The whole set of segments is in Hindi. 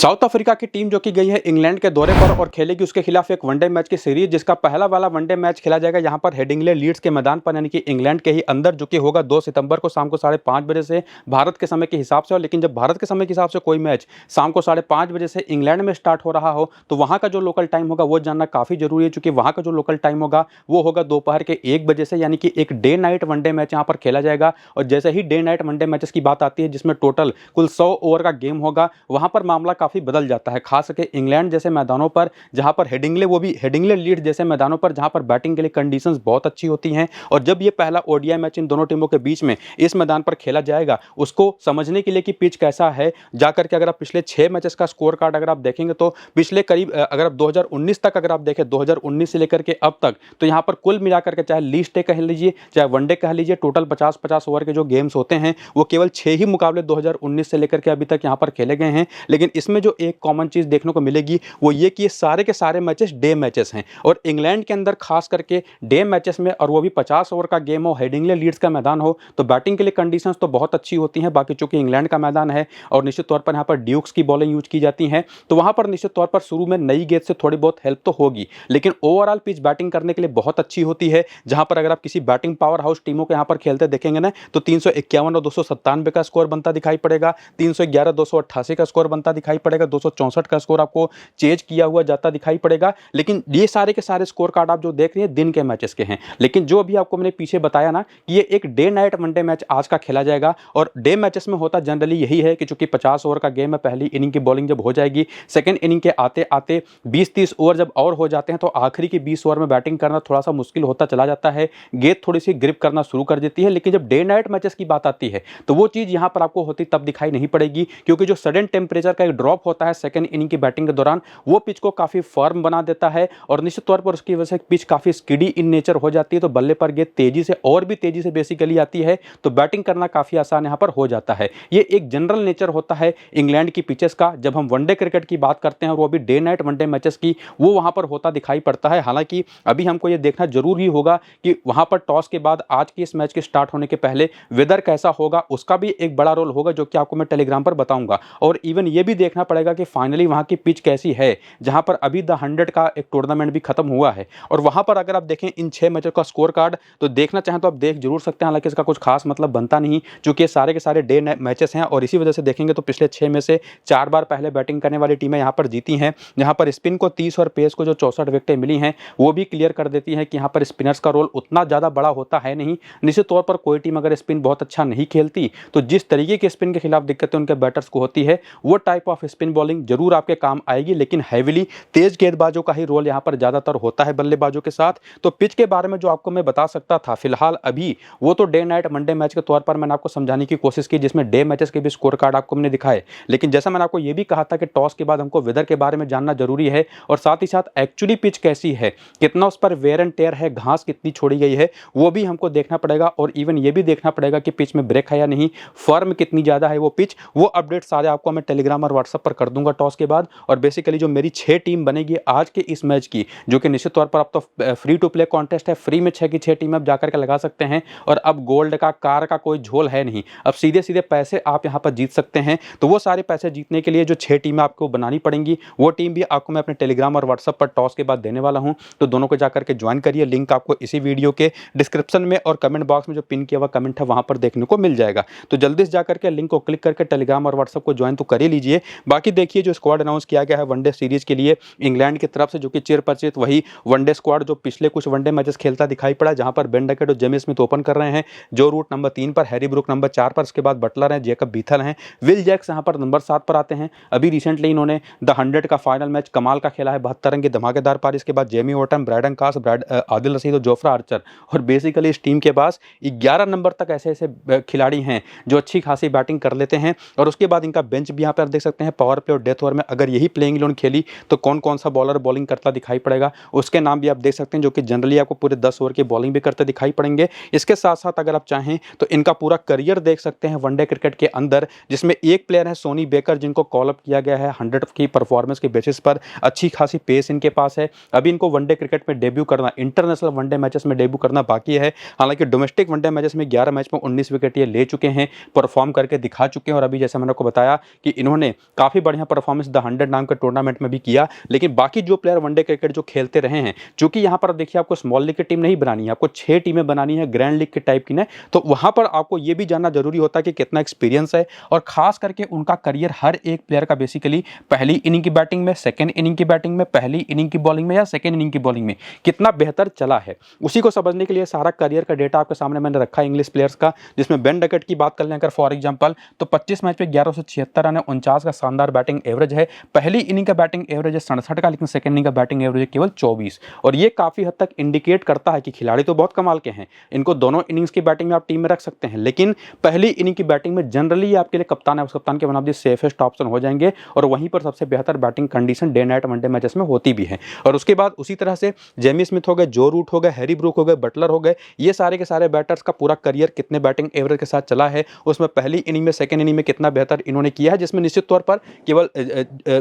साउथ अफ्रीका की टीम जो कि गई है इंग्लैंड के दौरे पर और खेलेगी उसके खिलाफ एक वनडे मैच की सीरीज, जिसका पहला वाला वनडे मैच खेला जाएगा यहाँ पर हेडिंग्ले लीड्स के मैदान पर, यानी कि इंग्लैंड के ही अंदर, जो कि होगा 2 सितंबर को शाम को 5:30 बजे से भारत के समय के हिसाब से। और लेकिन जब भारत के समय के हिसाब से कोई मैच शाम को 5:30 बजे से इंग्लैंड में स्टार्ट हो रहा हो तो वहाँ का जो लोकल टाइम होगा वो जानना काफ़ी जरूरी है, क्योंकि वहाँ का जो लोकल टाइम होगा वो होगा दोपहर के 1 बजे से, यानी कि एक डे नाइट वनडे मैच यहाँ पर खेला जाएगा। और जैसे ही डे नाइट वनडे मैचेस की बात आती है जिसमें टोटल कुल 100 ओवर का गेम होगा, वहाँ पर मामला काफ़ी बदल जाता है, खास करके इंग्लैंड जैसे मैदानों पर जहां पर हेडिंग्ले लीड्स जैसे मैदानों पर जहां पर बैटिंग के लिए कंडीशंस बहुत अच्छी होती हैं। और जब ये पहला ओडीआई मैच इन दोनों टीमों के बीच में इस मैदान पर खेला जाएगा, उसको समझने के लिए कि पिच कैसा है, जाकर के अगर आप पिछले 6 मैचेस का स्कोर कार्ड अगर आप देखेंगे तो पिछले करीब अगर आप 2019 तक अगर आप देखें, 2019 से लेकर के अब तक, तो यहां पर कुल मिलाकर के चाहे लीस्ट डे कह लीजिए चाहे वनडे कह लीजिए, टोटल 50-50 ओवर के जो गेम्स होते हैं वो केवल 6 ही मुकाबले 2019 से लेकर के अभी तक यहां पर खेले गए हैं। लेकिन इसमें जो एक कॉमन चीज देखने को मिलेगी वो ये कि ये सारे के सारे मैचेस डे मैचेस हैं। और इंग्लैंड के अंदर खास करके डे मैचेस में, और वो भी 50 ओवर का गेम हो, हेडिंग्ले लीड्स का मैदान हो, तो बैटिंग के लिए कंडीशंस तो बहुत अच्छी होती हैं। बाकी चूंकि इंग्लैंड का मैदान है और निश्चित तौर पर यहाँ पर ड्यूक्स की बॉलिंग यूज की जाती है, तो वहां पर निश्चित तौर पर शुरू में नई गेंद से थोड़ी बहुत हेल्प तो होगी, लेकिन ओवरऑल पिच बैटिंग करने के लिए बहुत अच्छी होती है। जहां पर अगर आप किसी बैटिंग पावर हाउस टीमों को यहाँ पर खेलते देखेंगे ना, तो 351 और 297 का स्कोर बनता दिखाई पड़ेगा, 311 288 का स्कोर बनता दिखाई पड़ेगा, 264 का स्कोर आपको चेज किया हुआ जाता दिखाई पड़ेगा। लेकिन ये सारे के सारे स्कोर कार्ड आप जो देख रहे हैं दिन के मैचेस के हैं। लेकिन जो अभी आपको मैंने पीछे बताया ना कि ये एक डे नाइट वनडे मैच आज का खेला जाएगा, और डे मैचेस में होता जनरली यही है कि चूंकि 50 ओवर का गेम है, पहली इनिंग की बॉलिंग जब हो जाएगी, सेकंड इनिंग के आते आते 20-30 ओवर जब और हो जाते हैं, तो आखिरी की 20 ओवर में बैटिंग करना थोड़ा सा मुश्किल होता चला जाता है, गेंद थोड़ी सी ग्रिप करना शुरू कर देती है। लेकिन जब डे नाइट मैचेस की बात आती है तो वो चीज यहां पर आपको होती तब दिखाई नहीं पड़ेगी, क्योंकि जो सडन टेम्परेचर का एक ड्रॉप होता है सेकंड इनिंग की बैटिंग के दौरान, वो पिच को काफी फर्म बना देता है और निश्चित तौर पर उसकी वजह से पिच काफी स्किडी इन नेचर हो जाती है। तो बल्ले पर गेंद तेजी से और भी तेजी से बेसिकली आती है, तो बैटिंग करना काफी आसान यहां पर हो जाता है। ये एक जनरल नेचर होता है इंग्लैंड की पिचेस का। जब हम वनडे क्रिकेट की बात करते हैं और वो भी डे नाइट वनडे मैचेस की, वो वहां पर होता दिखाई पड़ता है। हालांकि अभी हमको ये देखना जरूरी होगा कि वहां पर टॉस के बाद आज की इस मैच के स्टार्ट होने के पहले वेदर कैसा होगा, उसका भी एक बड़ा रोल होगा, जो कि आपको मैं टेलीग्राम पर बताऊंगा। और इवन ये भी देखना पड़ेगा कि फाइनली वहां की पिच कैसी है, जहां पर अभी द 100 का एक टूर्नामेंट भी खत्म हुआ है। और वहां पर अगर आप देखें इन 6 मैचों का स्कोर कार्ड, तो देखना चाहें तो आप देख जरूर सकते हैं, हालांकि इसका कुछ खास मतलब बनता नहीं, क्योंकि सारे के सारे डे मैचेस हैं। और इसी वजह से देखेंगे तो पिछले 6 में से 4 बार पहले बैटिंग करने वाली टीमें यहां पर जीती हैं, जहां पर स्पिन को 30 और पेस को जो 64 विकेटें मिली हैं, वो भी क्लियर कर देती है कि यहां पर स्पिनर्स का रोल उतना ज्यादा बड़ा होता है नहीं। निश्चित तौर पर कोई टीम अगर स्पिन बहुत अच्छा नहीं खेलती, तो जिस तरीके के स्पिन के खिलाफ दिक्कतें उनके बैटर्स को होती है, वो टाइप ऑफ स्पिन बॉलिंग जरूर आपके काम आएगी। लेकिन हैविली तेज गेंदबाजों का ही रोल यहां पर ज्यादातर होता है बल्लेबाजों के साथ। तो पिच के बारे में जो आपको मैं बता सकता था फिलहाल अभी, वो तो डे नाइट वनडे मैच के तौर पर मैंने आपको समझाने की कोशिश की, जिसमें डे मैचेस के भी स्कोर कार्ड आपको मैंने दिखाए। लेकिन जैसा मैंने आपको ये भी कहा था कि टॉस के बाद हमको वेदर के बारे में जानना जरूरी है, और साथ ही साथ एक्चुअली पिच कैसी है, कितना उस पर वेयर एंड टेयर है, घास कितनी छोड़ी गई है, वो भी हमको देखना पड़ेगा। और इवन ये भी देखना पड़ेगा कि पिच में ब्रेक है या नहीं, फर्म कितनी ज्यादा है वो पिच, वो अपडेट सारे आपको मैं टेलीग्राम और व्हाट्सएप पर कर दूंगा टॉस के बाद। और बेसिकली जो मेरी 6 टीम बनेगी आज के इस मैच की, जो कि निश्चित तौर पर अब तो फ्री टू प्ले कॉन्टेस्ट है, फ्री में 6 की 6 टीम आप जाकर के लगा सकते हैं। और अब गोल्ड का कार का कोई झोल है नहीं, अब सीधे सीधे पैसे आप यहां पर जीत सकते हैं। तो वो सारे पैसे जीतने के लिए जो 6 टीमें आपको बनानी पड़ेंगी, वो टीम भी आपको मैं अपने टेलीग्राम और व्हाट्सएप पर टॉस के बाद देने वाला हूं। तो दोनों को जाकर के ज्वाइन करिए, लिंक आपको इसी वीडियो के डिस्क्रिप्शन में और कमेंट बॉक्स में जो पिन किया हुआ कमेंट है वहां पर देखने को मिल जाएगा। तो जल्दी से जाकर के लिंक को क्लिक करके टेलीग्राम और व्हाट्सएप को ज्वाइन तो कर ही लीजिए। बाकी देखिए जो स्क्वाड अनाउंस किया गया है वनडे सीरीज के लिए इंग्लैंड की तरफ से, जो कि चिरपरिचित वही वनडे स्क्वाड जो पिछले कुछ वनडे मैचेस खेलता दिखाई पड़ा, जहां पर बेन डकेट और जेमी स्मिथ ओपन कर रहे हैं, जो रूट नंबर 3 पर, हैरी ब्रूक नंबर 4 पर, उसके बाद बटलर हैं, जेकब बीथल हैं, विल जैक्स यहां पर नंबर 7 पर आते हैं। अभी रिसेंटली इन्होंने द 100 का फाइनल मैच कमाल का खेला है, 72 रन की धमाकेदार पारी। इसके बाद जेमी ओटन, ब्रैडन कास, आदिल रशीद और जोफ्रा आर्चर। और बेसिकली इस टीम के पास 11 नंबर तक ऐसे ऐसे खिलाड़ी हैं जो अच्छी खासी बैटिंग कर लेते हैं। और उसके बाद इनका बेंच भी यहाँ पर देख सकते हैं, पावर प्ले और डेथ ओवर में अगर यही प्लेइंग इलेवन खेली तो कौन कौन सा बॉलर बॉलिंग करता दिखाई पड़ेगा, उसके नाम भी आप देख सकते हैं, जो कि जनरली आपको पूरे 10 ओवर की बॉलिंग भी करते दिखाई पड़ेंगे। इसके साथ साथ अगर आप चाहें तो इनका पूरा करियर देख सकते हैं वनडे क्रिकेट के अंदर, जिसमें एक प्लेयर है सोनी बेकर, जिनको कॉल अप किया गया है 100 की परफॉर्मेंस के बेसिस पर। अच्छी खासी पेस इनके पास है। अभी इनको वनडे क्रिकेट में डेब्यू करना, इंटरनेशनल वनडे मैचेस में डेब्यू करना बाकी है। हालांकि डोमेस्टिक वनडे मैचेस में 11 मैच में 19 विकेट ये ले चुके हैं, परफॉर्म करके दिखा चुके हैं। और अभी जैसे मैंने आपको बताया कि इन्होंने काफी काफ़ी बढ़िया परफॉर्मेंस द 100 नाम के टूर्नामेंट में भी किया। लेकिन बाकी जो प्लेयर वनडे क्रिकेट जो खेलते रहे हैं, चूंकि यहाँ पर देखिए आपको स्मॉल लीग की टीम नहीं बनानी है, आपको 6 टीमें बनानी है ग्रैंड लीग के टाइप की ना, तो वहाँ पर आपको ये भी जानना जरूरी होता है कि कितना एक्सपीरियंस है और खास करके उनका करियर हर एक प्लेयर का बेसिकली पहली इनिंग की बैटिंग में, सेकेंड इनिंग की बैटिंग में, पहली इनिंग की बॉलिंग में या सेकेंड इनिंग की बॉलिंग में कितना बेहतर चला है, उसी को समझने के लिए सारा करियर का डेटा आपके सामने मैंने रखा है इंग्लिश प्लेयर्स का। जिसमें बेन डकेट की बात कर लें अगर फॉर एग्जांपल, तो 25 मैच में 1176 रन है, 49 का शानदार बैटिंग एवरेज है। पहली इनिंग का बैटिंग एवरेज है 67 का, लेकिन सेकेंड इनिंग का बैटिंग एवरेज है केवल 24। और ये काफी हद तक इंडिकेट करता है कि खिलाड़ी तो बहुत कमाल के हैं, इनको दोनों इनिंग्स की बैटिंग में आप टीम में रख सकते हैं, लेकिन पहली इनिंग की बैटिंग में जनरली आपके लिए कप्तान है, उस कप्तान के one of the safest option हो जाएंगे और वहीं पर सबसे बेहतर batting condition day night one day matches में होती भी है। और उसके बाद उसी तरह से जेमी स्मिथ हो गए, जो रूट हो गए, हैरी ब्रूक हो गए, बटलर हो गए, ये सारे के सारे बैटर्स का पूरा करियर कितने बैटिंग एवरेज के साथ चला है, उसमें पहली इनिंग में, सेकंड इनिंग में कितना बेहतर इन्होंने किया है, जिसमें निश्चित तौर पर केवल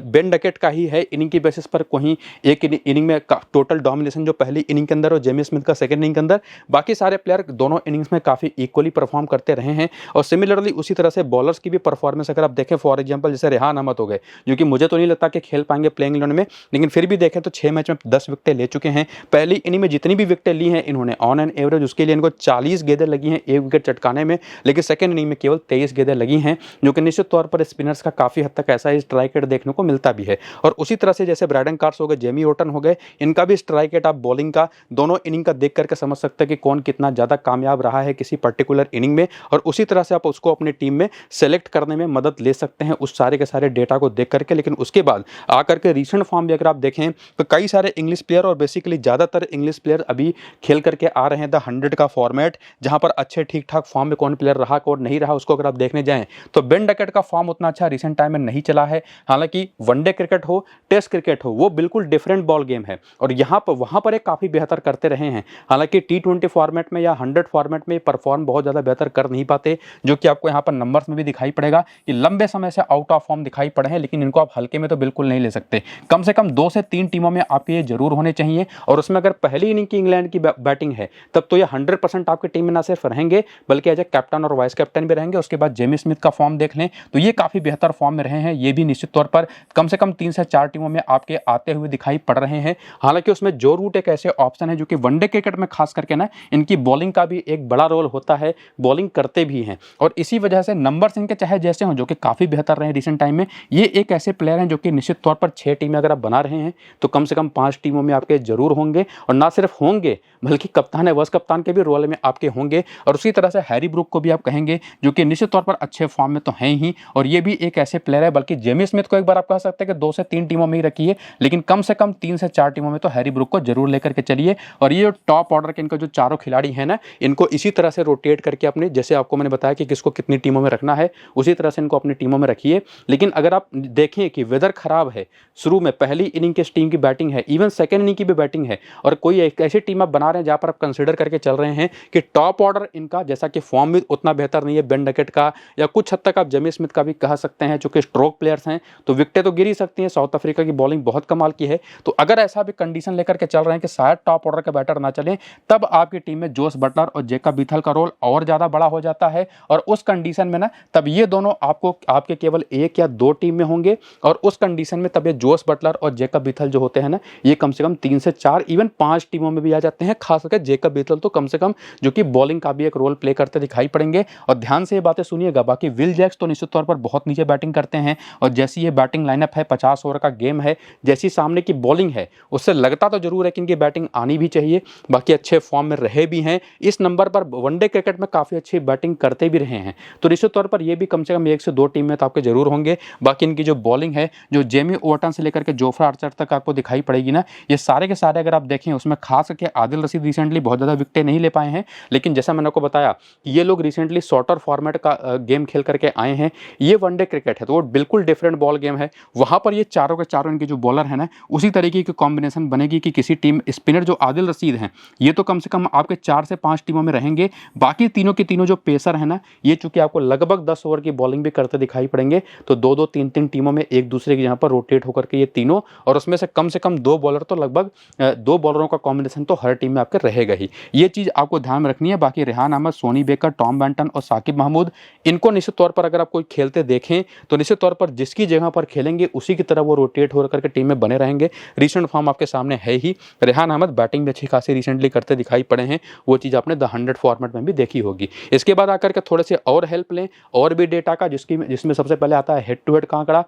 बेन डकेट का ही है इनिंग की बेसिस पर कोई एक इनिंग में टोटल डोमिनेशन जो पहली इनिंग के अंदर और जेमी स्मिथ का सेकंड इनिंग के अंदर, बाकी सारे प्लेयर दोनों इनिंग्स में काफी इक्वली परफॉर्म करते रहे हैं। और सिमिलरली उसी तरह से बॉलर्स की भी परफॉर्मेंस अगर आप देखें, फॉर एग्जांपल जैसे रेहान अहमद हो गए, जो कि मुझे तो नहीं लगता कि खेल पाएंगे प्लेइंग 11 में, लेकिन फिर भी देखें तो 6 मैच में 10 विकेटें ले चुके हैं। पहली इनिंग में जितनी भी विकेटें ली हैं इन्होंने ऑन एन एवरेज उसके लिए इनको 40 गेंदें लगी हैं 1 विकेट चटकाने में, लेकिन सेकंड इनिंग में केवल 23 गेंदें लगी हैं, जो कि निश्चित तौर पर स्पिनर्स का काफी हद तक ऐसा ही स्ट्राइक रेट देखने को मिलता भी है। और उसी तरह से जैसे ब्रैडन कार्स हो गए, जेमी ओटन हो गए, इनका भी स्ट्राइक रेट आप बॉलिंग का दोनों इनिंग का देख करके समझ सकते हैं कि कौन कितना ज्यादा कामयाब रहा है किसी पर्टिकुलर इनिंग में, और उसी तरह से आप उसको अपनी टीम में सेलेक्ट करने में मदद ले सकते हैं उस सारे के सारे डेटा को देख करके। लेकिन उसके बाद आकर के रीसेंट फॉर्म भी अगर आप देखें तो कई सारे इंग्लिश प्लेयर और बेसिकली ज्यादातर इंग्लिश प्लेयर अभी खेल करके आ रहे हैं द 100 का फॉर्मेट, जहां पर अच्छे ठीक ठाक फॉर्म में कौन प्लेयर रहा कौन नहीं रहा उसको अगर आप देखने जाएं तो बेन डकेट का फॉर्म उतना अच्छा रिसेंट टाइम में नहीं चला है। हालांकि वनडे क्रिकेट हो, टेस्ट क्रिकेट हो, वो बिल्कुल डिफरेंट बॉल गेम है और यहाँ पर वहां पर एक काफी बेहतर करते रहे हैं। हालांकि T20 फॉर्मेट में या 100 फॉर्मेट में परफॉर्म बहुत ज्यादा बेहतर कर नहीं पाते, जो कि आपको यहाँ पर नंबर्स में भी दिखाई पड़ेगा कि लंबे समय से आउट ऑफ फॉर्म दिखाई पड़े हैं, लेकिन इनको आप हल्के में तो बिल्कुल नहीं ले सकते। कम से कम 2 से 3 टीमों में आपके ये जरूर होने चाहिए, और उसमें अगर पहली इनिंग की इंग्लैंड की बैटिंग है तब तो ये 100% आपकी टीम में ना सिर्फ रहेंगे बल्कि एज ए कैप्टन और वाइस कैप्टन भी रहेंगे। उसके बाद जेमी स्मिथ का फॉर्म देख लें तो ये काफी बेहतर फॉर्म में रहे हैं, ये भी निश्चित तौर पर कम से कम 3 से 4 टीमों में आपके आते हुए दिखाई पड़ रहे हैं। हालांकि उसमें जो रूट एक ऐसे ऑप्शन है जो कि वनडे क्रिकेट में खास करके ना इनकी बॉलिंग का भी एक बड़ा रोल होता है, बॉलिंग करते भी हैं, और इसी वजह से नंबर्स इनके चाहे जैसे हों जो कि काफी बेहतर रहे रिसेंट टाइम में, ये एक ऐसे प्लेयर हैं जो कि निश्चित तौर पर 6 टीमें अगर आप बना रहे हैं तो कम से कम 5 टीमों में आपके जरूर होंगे, और ना सिर्फ होंगे बल्कि कप्तान है, वाइस कप्तान के भी रोल में आपके होंगे। और उसी तरह से हैरी ब्रूक को भी आप कहेंगे जो कि निश्चित तौर पर अच्छे फॉर्म में तो हैं ही, और ये भी एक ऐसे प्लेयर है, बल्कि जेमी स्मिथ को एक बार आप कह सकते हैं कि 2 से 3 टीमों में ही रखिए, लेकिन कम से कम 3 से 4 टीमों में तो हैरी ब्रूक को जरूर लेकर के चलिए। और ये टॉप ऑर्डर के इनके जो चारों खिलाड़ी हैं ना, इनको इसी तरह से रोटेट करके अपने, जैसे आपको मैंने बताया कि किसको कितनी टीमों में रखना है, उसी तरह से इनको अपनी टीमों में रखिए। लेकिन अगर आप देखें कि वेदर खराब है, शुरू में पहली इनिंग के टीम की बैटिंग है, इवन सेकंड इनिंग की भी बैटिंग है, और कोई एक ऐसी टीम आप बना रहे हैं जहां पर आप कंसीडर करके चल रहे हैं कि टॉप ऑर्डर इनका जैसा कि फॉर्म भी उतना बेहतर नहीं है बेन डकेट का, या कुछ हद तक आप जेमी स्मिथ का भी कह सकते हैं, जो कि स्ट्रोक प्लेयर्स हैं, तो विकेटें तो गिर ही सकती हैं, साउथ अफ्रीका की बॉलिंग बहुत कमाल की है। तो अगर ऐसा भी कंडीशन लेकर के चल रहे हैं कि शायद टॉप ऑर्डर के बैटर ना चले, तब आपकी टीम में जोस बटलर और जेकब बीथल का रोल और ज्यादा बड़ा हो जाता है, और उस कंडीशन में ना तब ये दोनों आपको आपके केवल 1 या 2 टीम में होंगे, और उस कंडीशन में तब ये जोस बटलर और जेकब बीथल जो होते हैं ना, ये कम से कम 3 से 4 इवन 5 टीमों में भी आ जाते हैं। खास करके जेकब बीथल तो कम से कम जो कि बॉलिंग का भी एक रोल प्ले करते दिखाई पड़ेंगे। और ध्यान से ये बातें सुनिएगा, बाकी विल जैक्स तो निश्चित तौर पर बहुत नीचे बैटिंग करते हैं, और जैसी ये बैटिंग लाइनअप है, 50 ओवर का गेम है, जैसी सामने की बॉलिंग है, उससे लगता तो जरूर है कि इनकी बैटिंग आनी भी चाहिए, बाकी अच्छे फॉर्म में रहे भी हैं, इस नंबर पर वनडे क्रिकेट में काफी अच्छी बैटिंग करते भी रहे हैं, तो निश्चित तौर पर ये भी कम से कम 1 से 2 टीम में तो आपके जरूर होंगे। बाकी इनकी जो बॉलिंग है, जो जेमी ओवटन से लेकर के जोफ्रा आर्चर तक आपको दिखाई पड़ेगी ना, ये सारे के सारे अगर आप देखें, उसमें खास करके आदिल रशीद रिसेंटली बहुत ज्यादा विकेटें नहीं ले पाए हैं, लेकिन जैसा मैंने आपको बताया ये लोग रिसेंटली शॉर्टर फॉर्मेट का गेम खेल करके आए हैं। ये वनडे क्रिकेट है तो वो बिल्कुल डिफरेंट बॉल गेम है, वहां पर ये चारों के चारों इनके जो बॉलर है ना, उसी तरीके की कॉम्बिनेशन बनेगी कि किसी टीम स्पिनर जो आदिल रशीद हैं, ये तो कम से कम आपके 4 से 5 टीमों में रहेंगे। बाकी तीनों के तीनों जो पेसर है ना, ये चूंकि आपको लगभग 10 ओवर की बॉलिंग भी करते दिखाई पड़ेंगे, तो 2-2 3-3 टीमों में एक दूसरे के यहाँ पर रोटेट होकर के ये तीनों, और उसमें से कम 2 बॉलर तो लगभग 2 बॉलरों का कॉम्बिनेशन तो हर टीम में आपके रहेगा ही, ये चीज आपको ध्यान में रखनी है। बाकी Rehan Ahmed, Sonny Baker, Tom Banton और साकिब महमूद, इनको निश्चित तौर पर अगर आप कोई खेलते देखें तो निश्चित तौर पर जिसकी जगह पर खेलेंगे उसी की तरह वो रोटेट हो करके टीम में बने रहेंगे। रिसेंट फॉर्म आपके सामने है ही, रेहान अहमद बैटिंग भी अच्छी खासी रिसेंटली करते दिखाई पड़े हैं, वो चीज़ आपने द 100 फॉर्मेट में भी देखी होगी। इसके बाद आकर के थोड़े से और हेल्प लें और भी डेटा का, जिसमें सबसे पहले आता है हेड टू हेड का आंकड़ा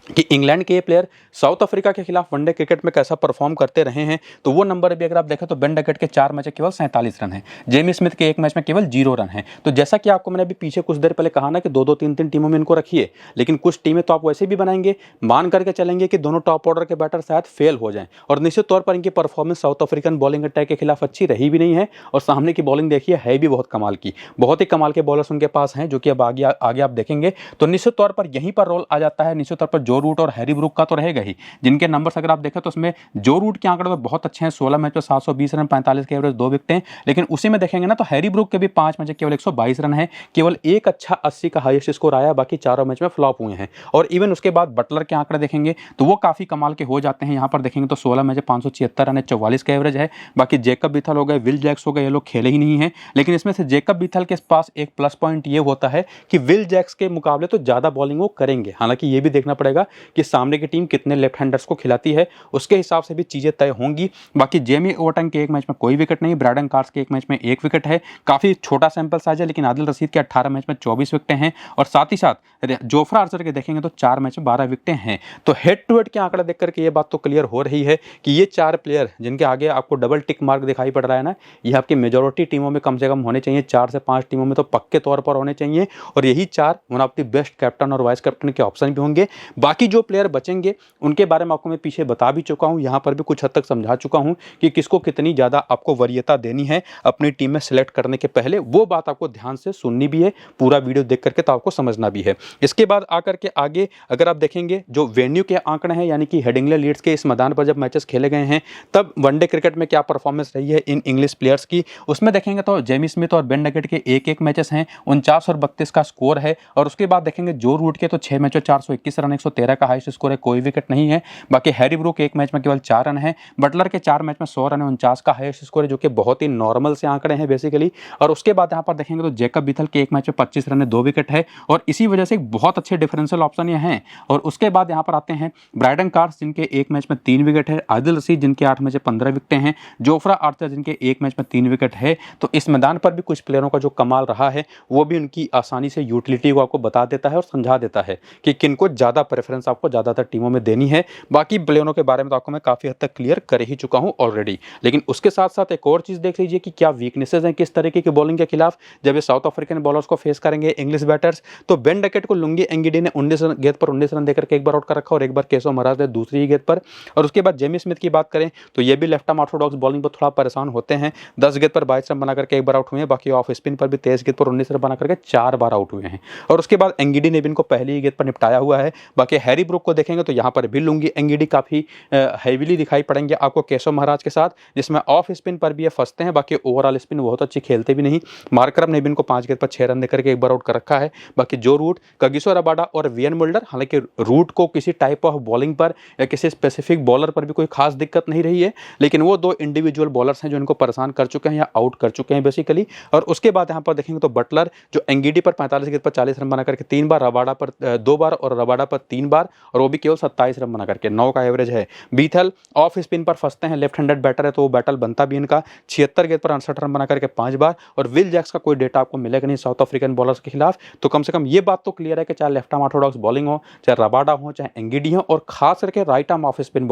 कि इंग्लैंड के ये प्लेयर साउथ अफ्रीका के खिलाफ वनडे क्रिकेट में कैसा परफॉर्म करते रहे हैं। तो वो नंबर भी अगर आप देखें तो बेन डकेट के 4 मैच केवल 47 रन हैं, जेमी स्मिथ के 1 मैच में केवल 0 रन हैं। तो जैसा कि आपको मैंने अभी पीछे कुछ देर पहले कहा ना कि 2-2 3-3 टीमों में इनको रखिए, लेकिन कुछ टीमें तो आप वैसे भी बनाएंगे, मान करके चलेंगे कि दोनों टॉप ऑर्डर के बैटर शायद फेल हो जाएं। और निश्चित तौर पर इनकी performance south African bowling attack के खिलाफ अच्छी रही भी नहीं है, और सामने की बॉलिंग देखिए है भी बहुत कमाल की, बहुत ही कमाल के बॉलर्स उनके पास हैं, जो कि अब आगे आप देखेंगे। तो निश्चित तौर पर यहीं पर रोल आ जाता है निश्चित तौर पर जो रूट और हैरी ब्रूक का तो रहेगा ही, जिनके नंबर्स अगर आप देखें तो उसमें जो रूट के आंकड़े तो बहुत अच्छे हैं, 16 मैच में 720 रन, 45 के एवरेज, 2 विकेटें। लेकिन उसी में देखेंगे ना तो हैरी ब्रूक के भी 5 मैच केवल 122 रन है, केवल एक अच्छा 80 का हाईएस्ट स्कोर आया, बाकी चारों मैच में फ्लॉप हुए हैं। और इवन उसके बाद बटलर के आंकड़े देखेंगे तो वो काफी कमाल के हो जाते हैं। यहां पर देखेंगे तो 16 मैच 576 रन है, 44 का एवरेज है। बाकी जेकब बीथल हो गए, विल जैक्स हो गए, ये लोग खेले ही नहीं है। लेकिन इसमें से जेकब बीथल के पास एक प्लस पॉइंट ये होता है कि विल जैक्स के मुकाबले तो ज्यादा बॉलिंग वो करेंगे। हालांकि ये भी देखना पड़ेगा कि सामने की टीम कितने लेफ्ट हैंडर्स को खिलाती है, उसके हिसाब से भी चीजें तय होंगी। बाकी जेमी ओवरटन के 1 मैच में कोई विकेट नहीं, ब्रैडन कार्स के 1 मैच में 1 विकेट है, काफी छोटा सैंपल साइज है। लेकिन आदिल रशीद के 18 मैच में 24 विकेटें हैं, और साथ ही साथ जोफ्रा आर्चर के देखेंगे तो 4 मैच में 12 विकेटें हैं। तो हेड टू हेड के आंकड़े देख करके ये बात तो क्लियर हो रही है कि ये 4 प्लेयर जिनके आगे आपको डबल टिक मार्क दिखाई पड़ रहा है ना, ये आपकी मेजोरिटी टीमों में कम से कम होने चाहिए, 4 से 5 टीमों में तो पक्के तौर पर होने चाहिए। और यही 4 one of the best captain और वाइस कैप्टन के ऑप्शन भी होंगे। बाकी जो प्लेयर बचेंगे उनके बारे में आपको मैं पीछे बता भी चुका हूं, यहां पर भी कुछ हद तक समझा चुका हूं कि किसको कितनी ज्यादा आपको वरीयता देनी है अपनी टीम में सिलेक्ट करने के पहले। वो बात आपको ध्यान से सुननी भी है, पूरा वीडियो देख करके तो आपको समझना भी है। इसके बाद आकर के आगे अगर आप देखेंगे जो वेन्यू के आंकड़े हैं, यानी कि हेडिंग्ले लीड्स के इस मैदान पर जब मैचेस खेले गए हैं तब वनडे क्रिकेट में क्या परफॉर्मेंस रही है इन इंग्लिश प्लेयर्स की, उसमें देखेंगे तो जेमी स्मिथ और बेन डकेट के 1-1 मैचेस हैं, 49 और 32 का स्कोर है। और उसके बाद देखेंगे जो रूट के तो 6 मैचों 421 रन, 113 का हाईएस्ट स्कोर है, कोई विकेट नहीं है। बाकी हैरी ब्रूक 1 मैच में केवल 4 रन है, बटलर के 4 मैच में 100 रन है, 49 का हाईएस्ट स्कोर है, जो कि बहुत ही नॉर्मल से आंकड़े हैं बेसिकली। और उसके बाद यहाँ पर देखेंगे तो जेकब बीथल के 1 मैच में 25 रन है, 2 विकेट है, और इसी वजह से एक बहुत अच्छे डिफरेंशियल ऑप्शन ये हैं। और उसके बाद यहाँ पर आते हैं ब्राइडन कार्स जिनके 1 मैच में 3 विकेट है, आदिल रशीद जिनके 8 मैच में 15 विकेटें हैं, जोफ्रा आर्चर जिनके 1 मैच में 3 विकेट है। तो इस मैदान पर भी कुछ प्लेयरों का जो कमाल रहा है वो भी उनकी आसानी से यूटिलिटी को आपको बता देता है और समझा देता है कि किनको ज़्यादा प्रेफरेंस आपको ज़्यादातर टीमों में देनी है। बाकी प्लेयरों के बारे में तो आपको मैं काफ़ी हद तक क्लियर कर ही चुका हूं ऑलरेडी। लेकिन उसके साथ साथ एक और चीज़ देख लीजिए कि क्या वीकनेसेस हैं किस तरीके की बॉलिंग के खिलाफ जब ये साउथ अफ्रीकन बॉलर्स को फेस करेंगे इंग्लिश बैटर्स। तो बेन डकेट को लुंगी एंगिडी ने 19 गेंद पर 19 रन देकर के एक बार आउट कर रखा, और एक बार केशव महाराज ने दूसरी ही गेंद पर। और उसके बाद जेमी स्मिथ की बात करें तो ये भी लेफ्ट आर्म ऑर्थोडॉक्स बॉलिंग पर थोड़ा परेशान होते हैं, 10 गेंद पर 22 रन बना करके एक बार आउट हुए हैं। बाकी ऑफ स्पिन पर भी 23 गेंद पर 19 रन बना करके 4 बार आउट हुए हैं। और उसके बाद एंगिडी ने भी इनको पहली ही गेंद पर निपटाया हुआ है। बाकी हैरी ब्रूक को देखेंगे तो यहाँ पर भी लुंगी एंगिडी काफी हैवीली दिखाई पड़ेंगे आपको केशव महाराज के साथ, जिसमें ऑफ स्पिन पर भी ये फंसते हैं। बाकी ओवरऑल स्पिन बहुत अच्छी खेलते भी नहीं। मार्करम ने भी इनको 5 गेंद पर 6 रन देकर के एक बार आउट कर रखा है। बाकी जो रूट, कगिसो रबाडा और वियन मुल्डर, हालांकि रूट को किसी टाइप ऑफ बॉलिंग पर या किसी स्पेसिफिक बॉलर पर भी कोई खास दिक्कत नहीं रही है, लेकिन वो 2 इंडिविजुअल बॉलर्स हैं जो इनको परेशान कर चुके हैं या आउट कर चुके हैं बेसिकली। और उसके बाद यहाँ पर देखेंगे तो बटलर जो एंगिडी पर 45 गेंद पर 40 रन बना करके 3 बार, रबाडा पर 2 बार और रबाडा पर 3 बार, और वो भी केवल 27 रन बना करके 9 का एवरेज है। बीथल ऑफ स्पिन पर फंसते हैं, लेफ्ट हैंडेड बैटर है तो वो बैटल बनता भी इनका 76 गेंद पर 68 रन बना करके 5 बार। और विल जैक्स का कोई डेटा आपको मिलेगा नहीं साउथ अफ्रीकन बॉलर्स के खिलाफ। तो कम से कम ये बात तो क्लियर है कि चाहे लेफ्ट आर्म ऑर्थोडॉक्स बॉलिंग हो, चाहे रबाडा हो, चाहे एंगिडी हो, और खास करके right arm off spin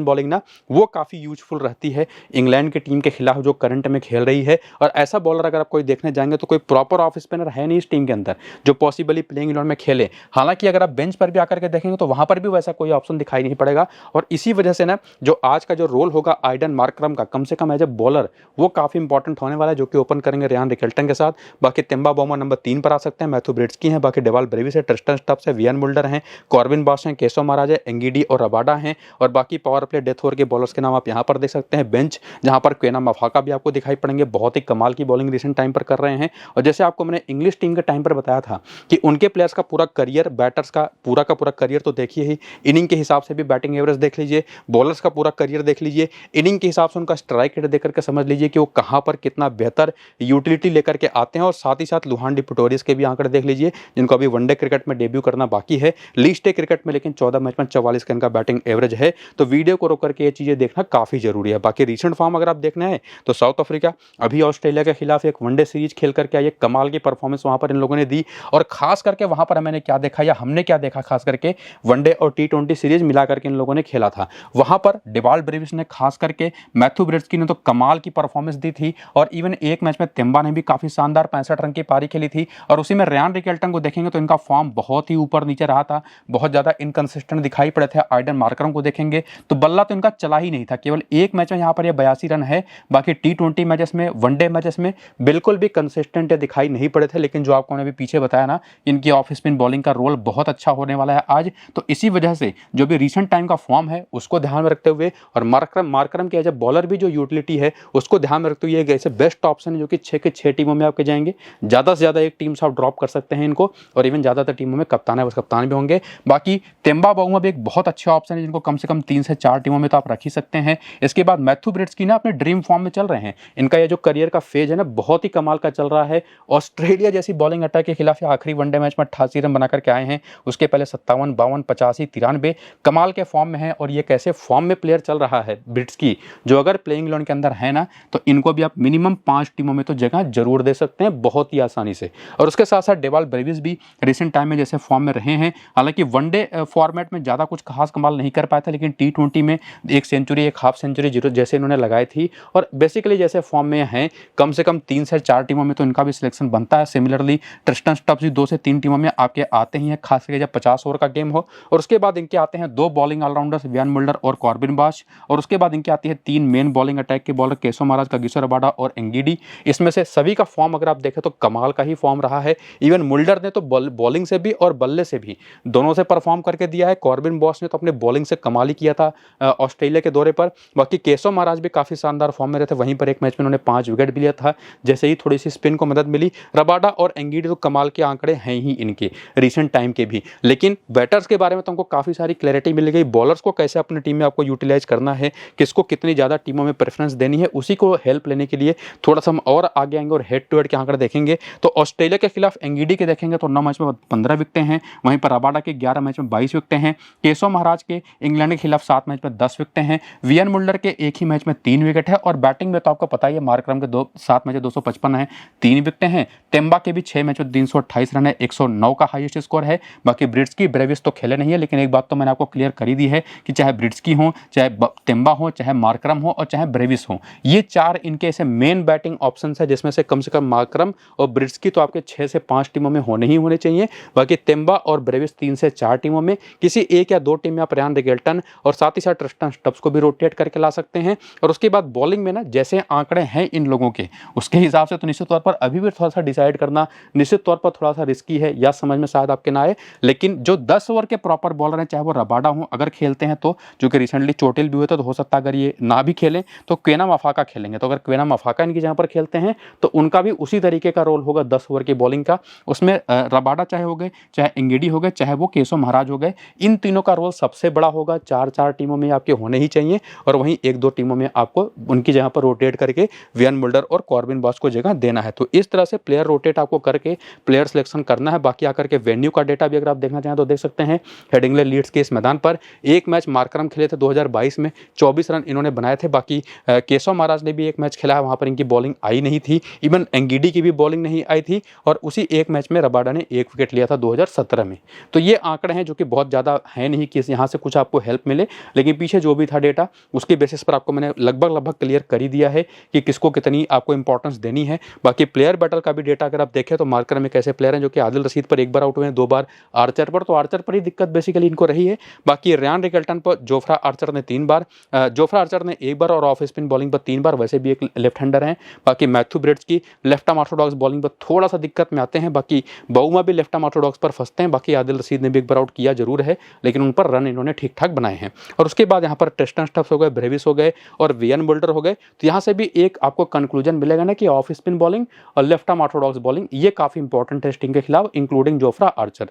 bowling ना वो काफी यूजफुल रहती है इंग्लैंड की टीम के खिलाफ जो करंट में खेल रही है। और ऐसा बॉलर अगर आप कोई देखने जाएंगे तो कोई प्रॉपर ऑफ स्पिनर है नहीं इस टीम के अंदर जो पॉसिबली प्लेइंग इलेवन में खेले। हालांकि अगर आप बेंच पर भी आकर के देखेंगे तो वहां पर भी वैसा कोई ऑप्शन दिखाई नहीं पड़ेगा। और इसी वजह से ना जो आज का जो रोल होगा आइडन मार्करम का, कम से कम एज ए बॉलर वो काफी इंपॉर्टेंट होने वाला है, जो कि ओपन करेंगे रियान रिकेल्टन के साथ। बाकी तिम्बा बॉमा नंबर 3 पर आ सकते हैं, मैथ्यू ब्रिड्सकी हैं, बाकी डेवाल ब्रेविस है, ट्रिस्टन स्टब्स है, वियन मुल्डर हैं, कॉर्बिन बॉश हैं, केशव महाराज है, एंगिडी और रबाडा हैं। और बाकी पावर प्ले डेथ ओवर के बॉलर्स के नाम आप यहाँ पर देख सकते हैं। बेंच जहाँ पर क्वेना मफाका भी आपको दिखाई पड़ेंगे, बहुत ही कमाल की बॉलिंग रिसेंट टाइम पर कर रहे हैं। और जैसे आपको मैंने इंग्लिश टीम के टाइम पर बताया था कि उनके प्लेयर्स का पूरा करियर बैटर्स का पूरा करियर तो देखिए ही, इनिंग के हिसाब से भी बैटिंग एवरेज देख लीजिए, बॉलर्स का पूरा करियर देख लीजिए, इनिंग के हिसाब से उनका स्ट्राइक रेट देख करके समझ लीजिए कि वो कहाँ पर कितना बेहतर यूटिलिटी लेकर के आते हैं। और साथ ही साथ लुहान डिपोटोरियस के भी आंकड़े देख लीजिए, जिनको अभी वनडे क्रिकेट में डेब्यू करना बाकी है, लीस्ट डे क्रिकेट में, लेकिन 14 मैच में 44 का इनका बैटिंग एवरेज है। तो वीडियो को रोक करके ये चीज़ें देखना काफ़ी जरूरी है। बाकी रिसेंट फॉर्म अगर आप देखना है तो साउथ अफ्रीका अभी ऑस्ट्रेलिया के खिलाफ एक वनडे सीरीज खेल करके आई, कमाल की परफॉर्मेंस वहां पर इन लोगों ने दी। और खास करके वहां पर मैंने क्या देखा या हमने क्या देखा, खास करके वनडे और T20 सीरीज मिला करके इन लोगों ने खेला था। वहां पर डिवाल्ड ब्रेविस ने, खास करके मैथ्यू ब्रेड्सकी ने तो कमाल की परफॉर्मेंस दी थी। और इवन एक मैच में तेम्बा ने भी काफी शानदार 65 रन की पारी खेली थी। और उसी में रयान रिकेल्टन को देखेंगे तो इनका फॉर्म बहुत ही ऊपर नीचे रहा था, बहुत ज्यादा इनकंसिस्टेंट दिखाई पड़े थे। आइडन मार्करम को देखेंगे तो बल्ला तो इनका चला ही नहीं था, केवल एक मैच में यहाँ पर यह 82 रन है। बाकी T20 मैचेस में, वनडे मैचेस में बिल्कुल भी कंसिस्टेंट दिखाई नहीं पड़े थे। लेकिन जो आपको मैंने अभी पीछे बताया ना, इनकी ऑफ स्पिन बॉलिंग का रोल बहुत अच्छा होने वाला है आज। तो इसी वजह से जो भी रिसेंट टाइम का फॉर्म है उसको ध्यान में रखते हुए, और मार्करम के एज ए बॉलर भी जो यूटिलिटी है उसको ध्यान में रखते हुए, एक ऐसे बेस्ट ऑप्शन है जो कि 6 के 6 टीमों में आपके जाएंगे। ज़्यादा से ज़्यादा एक टीम से आप ड्रॉप कर सकते हैं इनको, और इवन ज़्यादातर टीमों में कप्तान है, बस कप्तान भी होंगे। बाकी तेम्बा बाउमा भी एक बहुत अच्छा ऑप्शन है, जिनको कम से कम 3 से 4 टीमों में तो आप रख ही सकते हैं। इसके बाद मैथ्यू ब्रेड्सकी ना अपने ड्रीम फॉर्म में चल रहे हैं। इनका ये जो करियर का फेज है ना, बहुत ही कमाल का चल रहा है। ऑस्ट्रेलिया जैसी बॉलिंग अटैक के खिलाफ आखिरी वनडे मैच में 88 रन बनाकर के आए हैं। उसके पहले 57, 52, 85, 93 कमाल के फॉर्म में है। और ये कैसे फॉर्म में प्लेयर चल रहा है ब्रेड्सकी, जो अगर प्लेइंग 11 के अंदर है ना, तो इनको भी आप मिनिमम 5 टीमों में तो जगह जरूर दे सकते हैं, बहुत ही आसानी से। और उसके साथ साथ डिवाल्ड ब्रेविस भी रिसेंट टाइम में जैसे फॉर्म में रहे हैं, हालांकि वनडे फॉर्मेट में ज़्यादा कुछ खास कमाल नहीं कर पाया था, लेकिन T20 में एक सेंचुरी, एक हाफ सेंचुरी जैसे इन्होंने लगाई थी। और बेसिकली जैसे फॉर्म में हैं, कम से कम 3 से 4 टीमों में तो इनका भी सिलेक्शन बनता है। सिमिलरली ट्रिस्टन स्टब्स भी 2 से 3 टीमों में आपके आते ही हैं, खास करके जब 50 ओवर का गेम हो। और उसके बाद इनके आते हैं 2 बॉलिंग ऑलराउंडर्स, वियान मुल्डर और कॉर्बिन बाश। और उसके बाद इनके आती है 3 मेन बॉलिंग अटैक के bowler, Keshav Maharaj, Kagiso Rabada और एंगीडी। इसमें से सभी का फॉर्म अगर आप देखें तो कमाल का ही फॉर्म रहा है। इवन मुल्डर ने तो बॉलिंग से भी और बल्ले से भी दोनों से परफॉर्म करके दिया है। कॉर्बिन बॉश ने तो अपने बॉलिंग से कमाल ही किया था ऑस्ट्रेलिया के दौरे पर। बाकी केशव महाराज भी काफी शानदार फॉर्म में रहे थे, वहीं पर एक मैच में उन्होंने 5 विकेट भी लिया था, जैसे ही थोड़ी सी स्पिन को मदद मिली। रबाडा और एंगीडी तो कमाल के आंकड़े हैं ही इनके रिसेंट टाइम के भी। लेकिन बैटर्स के बारे में तो हमको काफी सारी क्लैरिटी मिल गई, बॉलर्स को कैसे अपनी टीम में आपको यूटिलाइज करना है, किसको कितनी ज्यादा टीमों में प्रेफरेंस देनी है, उसी को हेल्प लेने के लिए थोड़ा सा हम और आगे आएंगे और हेड टू हेड के आंकड़े देखेंगे। तो ऑस्ट्रेलिया के खिलाफ एंगीडी के देखेंगे तो 9 मैच में 15 विकेटें हैं, वहीं पर रबाडा के 11 मैच में 22 विकेटें हैं। केशव महाराज के इंग्लैंड के खिलाफ 7 मैच में 10 विकेटें हैं। वियन मुल्डर के एक ही मैच में 3 विकेट है। और बैटिंग में तो आपको पता ही है, मार्करम के 7 मैच में 255 है, 3 विकेटें हैं। तेम्बा के भी 6 मैच में 328 रन है, 109 का हाईएस्ट स्कोर है। बाकी ब्रेड्सकी, ब्रेविस तो खेले नहीं है, लेकिन एक बात तो मैंने आपको क्लियर कर ही दी है कि चाहे ब्रेड्सकी हो, चाहे तेम्बा हो, चाहे मार्करम हो और चाहे ब्रेविस हो, ये 4 इनके ऐसे मेन बैटिंग ऑप्शंस है, जिसमें से कम मार्करम और ब्रेड्सकी तो आपके 6 से 5 टीमों में होने ही होने चाहिए। बाकी तेम्बा और ब्रेविस 3 से 4 टीमों में, किसी 1 या 2 टीम में आप रयान रिकेल्टन और साथ ही साथ ट्रिस्टन स्टब्स को भी रोटेट करके ला सकते हैं। और उसके बाद बॉलिंग में ना, जैसे आंकड़े हैं इन लोगों के, उसके हिसाब से तो निश्चित तौर पर अभी भी थोड़ा सा डिसाइड करना निश्चित तौर पर थोड़ा सा रिस्की है, या समझ में शायद आपके ना आए। लेकिन जो 10 ओवर के प्रॉपर बॉलर हैं, चाहे वो रबाडा हो, अगर खेलते हैं तो, जो कि रिसेंटली चोटिल भी हुए थे, तो हो सकता है अगर ये ना भी खेलें तो क्वेना मफाका खेलेंगे। तो अगर क्वेना मफाका इनकी जहां पर खेलते हैं तो उनका भी उसी तरीके का रोल होगा 10 ओवर की बॉलिंग का। उसमें रबाडा चाहे हो गए, चाहे एंगीडी हो गए, चाहे वो केशव महाराज हो गए, इन तीनों का रोल सबसे बड़ा होगा। 4-4 टीमों में आपके होने ही चाहिए, और वहीं 1-2 टीमों में आपको उनकी जगह पर रोटेट करके वियन मुल्डर और कॉर्बिन बॉश को जगह देना है। तो इस तरह से प्लेयर रोटेट आपको करके प्लेयर सिलेक्शन करना है। बाकी आकर के वेन्यू का डेटा भी अगर आप देखना चाहें तो देख सकते हैं। हेडिंग्ले लीड्स के इस मैदान पर एक मैच मार्करम खेले थे 2022 में, 24 रन इन्होंने बनाए थे। बाकी केशव महाराज ने भी एक मैच खेला है, वहां पर इनकी बॉलिंग आई नहीं थी। इवन एंगीडी की भी बॉलिंग नहीं आई थी, और उसी एक मैच में रबाडा ने 1 विकेट लिया था 2017 में। तो ये आंकड़े हैं जो कि बहुत ज़्यादा है नहीं कि यहाँ से कुछ आपको हेल्प मिले, लेकिन पीछे जो भी था डेटा उसके बेसिस पर आपको मैंने लगभग क्लियर कर ही दिया है कि किसको कितनी आपको इंपॉर्टेंस देनी है। बाकी प्लेयर बैटल का भी डेटा अगर आप देखें तो मार्कर में कैसे प्लेयर हैं जो कि आदिल रशीद पर 1 बार आउट हुए हैं, 2 बार आर्चर पर, तो आर्चर पर ही दिक्कत बेसिकली इनको रही है। बाकी रयान रिकेल्टन पर जोफ्रा आर्चर ने 3 बार, जोफ्रा आर्चर ने 1 बार और ऑफ स्पिन बॉलिंग पर 3 बार, वैसे भी एक लेफ्ट हैंडर हैं। बाकी Matthew Breetzke left arm orthodox bowling पर थोड़ा सा दिक्कत में आते हैं। बाकी बाउमा भी लेफ्ट आर्म ऑर्थोडॉक्स पर फंसते हैं। बाकी आदिल रशीद ने भी 1 बार आउट किया जरूर है, लेकिन उन पर रन इन्होंने ठीक ठाक बनाए हैं। और उसके बाद यहाँ पर ट्रिस्टन स्टब्स हो गए, ब्रेविस हो गए और वियन मुल्डर हो गए। तो यहाँ से भी एक आपको कंक्लूजन मिलेगा ना कि ऑफ स्पिन बॉलिंग और लेफ्ट आर्म ऑर्थोडॉक्स बॉलिंग ये काफी इंपॉर्टेंट है टेस्टिंग के खिलाफ, इंक्लूडिंग जोफ्रा आर्चर।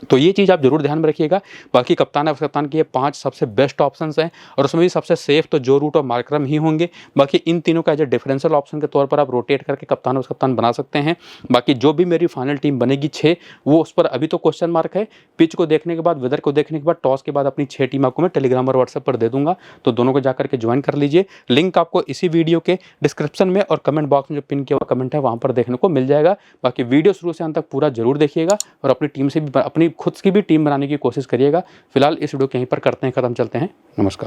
तो ये चीज़ आप जरूर ध्यान में रखिएगा। बाकी कप्तान और कप्तान के ये 5 सबसे बेस्ट ऑप्शंस हैं और उसमें भी सबसे सेफ तो जो रूट और मार्करम ही होंगे। बाकी इन तीनों का एज ए डिफरेंशियल ऑप्शन के तौर पर आप रोटेट करके कप्तान और कप्तान बना सकते हैं। बाकी जो भी मेरी फाइनल टीम बनेगी 6, वो उस पर अभी तो क्वेश्चन मार्क है। पिच को देखने के बाद, वेदर को देखने के बाद, टॉस के बाद अपनी 6 टीम आपको मैं टेलीग्राम और व्हाट्सएप पर दे दूंगा, तो दोनों को जाकर के ज्वाइन कर लीजिए। लिंक आपको इसी वीडियो के डिस्क्रिप्शन में और कमेंट बॉक्स में जो पिन किया हुआ कमेंट है वहाँ पर देखने को मिल जाएगा। बाकी वीडियो शुरू से अंत तक पूरा जरूर देखिएगा और अपनी टीम से भी, अपनी खुद की भी टीम बनाने की कोशिश करिएगा। फिलहाल इस वीडियो को यहीं पर करते हैं खत्म, चलते हैं, नमस्कार।